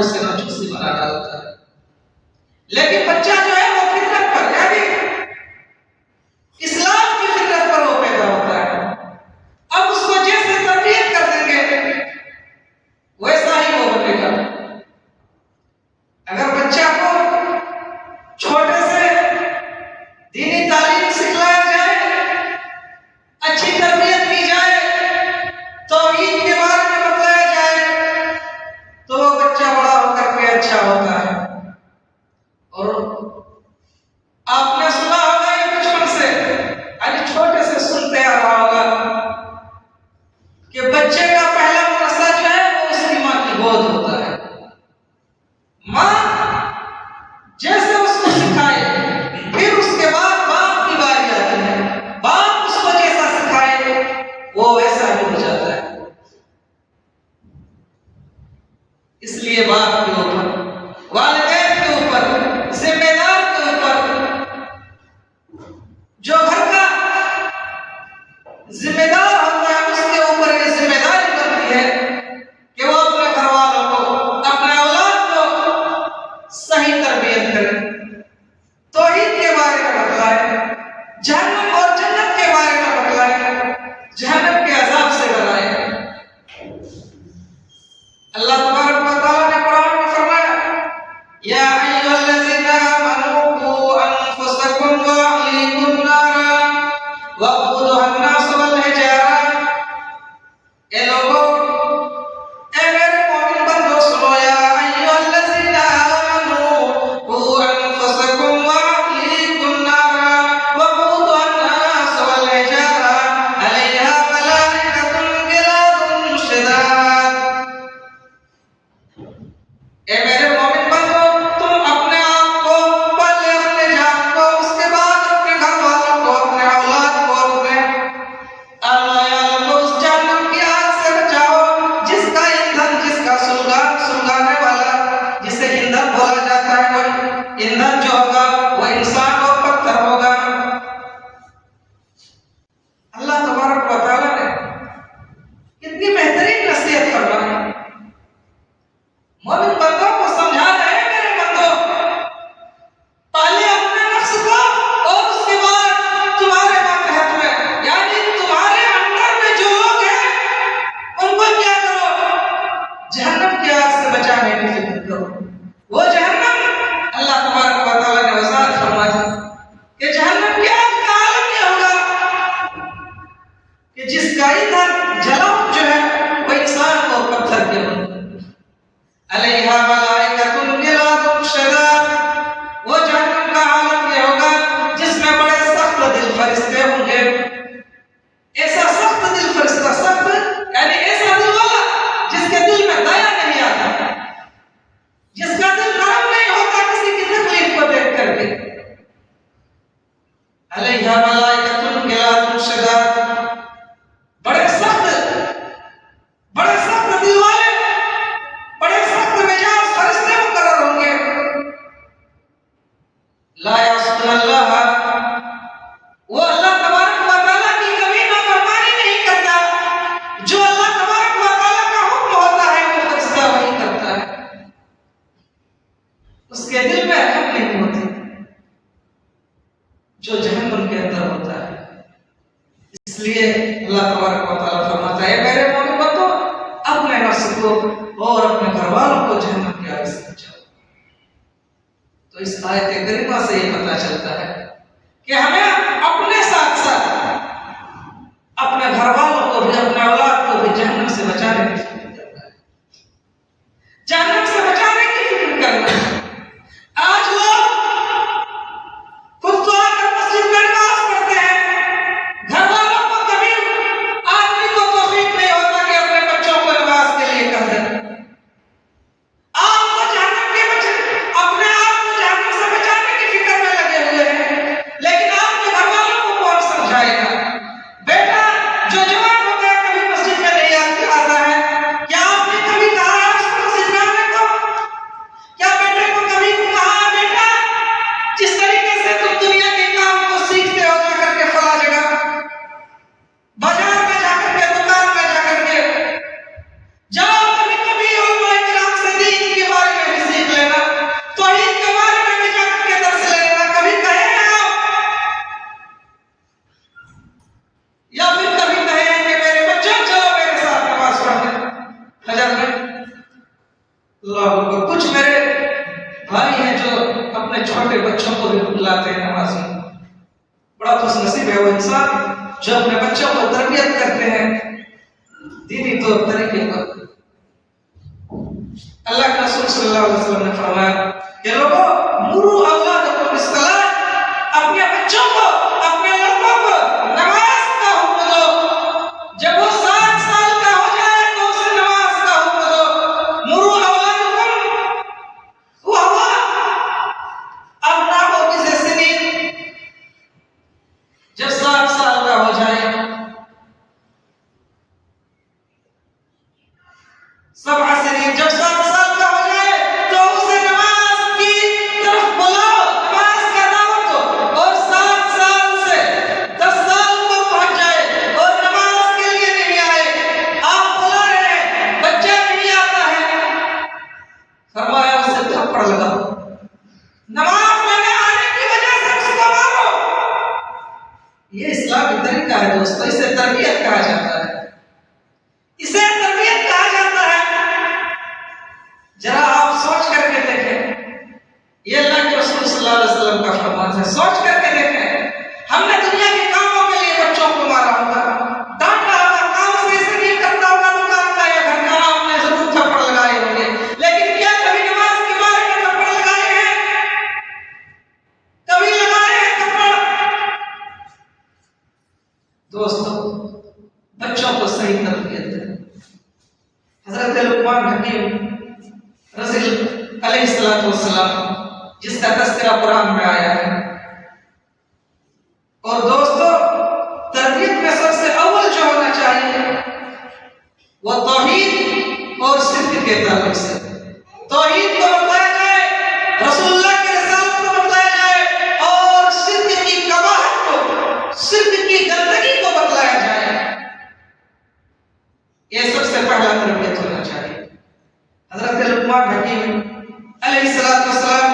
اسے ناچوسی بنا ڈالتا ہے. لیکن بچہ جو ہے وہ فطرت پر یعنی اسلام کی فطرت پر وہ پیدا ہوتا ہے. اب اس کو جیسے تربیت کر دیں گے ویسا ہی وہ بنے گا. اگر بچہ کو چھوٹے سے دینی تعلیم سکھلایا جائے، اچھی تربیت کی جائے، توحید کے بارے میں بتایا جائے، تو وہ بچہ بڑا ہو کر کے اچھا ہوتا ہے. اور آپ نے سنا ہوگا یہ بچپن سے یعنی چھوٹے سے سنتے آ رہا ہوگا کہ بچے کا پہلا مدرسہ جو ہے وہ اس کی ماں کی گود ہوتا ہے. ماں جیسے اس کو سکھائے پھر اس کے بعد باپ کی باری آتی ہے. باپ اس کو جیسا سکھائے وہ ویسا ہی ہو جاتا ہے. اس لیے باپ کے اوپر، والدین کے اوپر، ذمہ دار کے اوپر، جو گھر کا ذمہ دار ہوتا ہے اس کے اوپر یہ ذمہ داری بنتی ہے کہ وہ اپنے گھر والوں کو، اپنے اولاد کو صحیح تربیت کرے، توحید کے بارے میں بتلائے، جہنم اور جنت کے بارے میں بتلائے، جہنم کے عذاب سے ڈرائے. اللہ تبارک و تعالیٰ نے قرآن میں فرمایا یا ایھا الذین آمنوا قوا انفسکم واہلیکم نارا وقودها الناس والحجارہ. اے لوگوں، اے میرے مومن بندو سنو، یا ایھا الذین آمنوا قوا انفسکم واہلیکم نارا وقودها الناس والحجارہ علیہا ملائکۃ غلاظ شداد. اے میرے مومن بندو، تم اپنے آپ کو، پہلے اپنے جان کو، اس کے بعد اپنے گھر والوں کو، اپنے اولاد کو، اپنے اہل عیال کو اس جہنم کی آگ سے بچاؤ جس کا ایندھن، جس کا سلگانے والا، جسے ایندھن بولا جاتا ہے، وہ ایندھن جو ہوگا وہ انسان اور پتھر ہوگا. اللہ تبارک و تعالیٰ نے کتنی بہترین نصیحت فرمائی. مومن بندوں کو سمجھا رہے ہیں میرے بندوں، پہلے اپنے نفس کو اور اس کے بعد تمہارے ماتحت میں یعنی تمہارے اندر میں جو لوگ ہیں ان کو کیا کرو، جہنم کی آگ سے بچانے کی فکر کرو. وہ جہنم اللہ تبارک و تعالیٰ نے وضاحت فرما دی کہ جہنم کی آگ کا عالم یہ ہوگا کہ جس کا ایندھن جلاؤ جو ہے وہ انسان اور پتھر کے ہوں. علیہا ملائکۃ غلاظ شداد. وہ جہنم کا عالم یہ ہوگا جس میں بڑے سخت دل فرشتے ہوں گے. ایسا سخت دل فرشتہ، سخت یعنی ایسا دل والا جس کے دل میں دیا نہیں آتا، جس کا دل نرم نہیں ہوتا کسی کی تکلیف کو دیکھ کر کے. علیہا ملائکۃ غلاظ شداد. بڑے سخت دل والے، بڑے سخت مزاج فرشتے مقرر ہوں گے. لا یعصون اللہ، وہ اللہ تبارک و تعالیٰ کی کبھی نافرمانی نہیں کرتا. جو اللہ تبارک و تعالیٰ کا حکم ہوتا ہے وہ فرشتہ وہی کرتا ہے. اس کے دل میں رحم نہیں ہوتی جو جہنم کے اندر ہوتا ہے. اس لیے اللہ تبارک و تعالیٰ فرماتا ہے میرے مومن بندو، اپنے نفس کو اور اپنے گھر والوں کو جہنم کی آگ سے بچاؤ. تو اس آیت کریمہ سے یہ پتہ چلتا ہے کہ ہمیں اپنے ساتھ ساتھ اپنے گھر والوں کو بھی، اپنے اولاد کو بھی جہنم سے بچانے کی فکر کرنا ہے. جہنم سے بچانے کی فکر کرنا ہے. آج لوگ خود تو آ کر مسجد میں نماز پڑھتے ہیں، گھر والوں کو کبھی آدمی کو توفیق نہیں ہوتا کہ اپنے بچوں کو نماز کے لیے کہہ دیں. آپ کو جہنم کے اپنے آپ کو جہنم سے بچانے کی فکر میں لگے ہوئے ہیں، لیکن آپ کے گھر والوں کو کون سمجھائے گا؟ بیٹا جو جوان ہو گیا کبھی مسجد میں نہیں آتا ہے، کیا آپ نے کبھی کہا ہے اس کو مسجد میں آنے کو؟ ہے وہ انسان جو اپنے بچوں کو تربیت کرتے ہیں دینی طور طریقے پر۔ اللہ کے رسول صلی اللہ علیہ وسلم نے فرمایا کہ لوگوں مرو اولادکم بالصلاۃ، اپنے بچوں کو، اپنے لڑکوں کو نماز کا حکم دو، جب وہ 7 سال کا ہو جائے تو اسے نماز کا حکم دو۔ مرو اولادکم وهو ابناء بسنین، جب 7 سال کا ہو جائے 7 سنین، جب 7 سال کا ہو جائے تو اسے نماز کی طرف بلاؤ، نماز کا دعوت دو، اور 7 سال سے 10 سال پر پہنچ جائے اور نماز کے لیے نہیں آئے، آپ بلا رہے ہیں بچہ نہیں آتا ہے، فرمایا اسے تھپڑ لگاؤ، نماز میں نہ آنے کی وجہ سے اس کو مارو۔ یہ اسلامی طریقہ ہے دوستو، اسے تربیت کہا جاتا ہے، اسے تربیت کہا جاتا ہے۔ ذرا آپ سوچ کر کے دیکھیں، یہ اللہ کے رسول صلی اللہ علیہ وسلم کا فرمان ہے، سوچ کر کے دیکھیں، ہم نے دنیا کے کاموں کے لیے بچوں کو مارا ہوگا، ڈانٹا ہوگا، کام صحیح سے نہیں کرتا ہوگا، دکان کا یا گھر کا آپ نے ضرور تھپڑ لگائے ہوں گے، لیکن کیا کبھی نماز کے بارے میں تھپڑ لگائے ہیں؟ کبھی لگائے ہیں تھپڑ؟ دوستو بچوں کو صحیح تربیت دیں۔ حضرت لقمان حکیم رضی علیہ السلام جس کا تذکرہ قرآن میں آیا ہے، اور دوستو تربیت میں سب سے اول جو ہونا چاہیے وہ توحید اور صدق کے تعلق سے، توحید کو بتایا جائے، رسول اللہ کے رسالت کو بتایا جائے، اور صدق کی قباحت کو، صدق کی گندگی کو بتلایا جائے۔ یہ سب سے پہلا تربیت ہونا چاہیے۔ حضرت لقمان حکیم علیہ السلام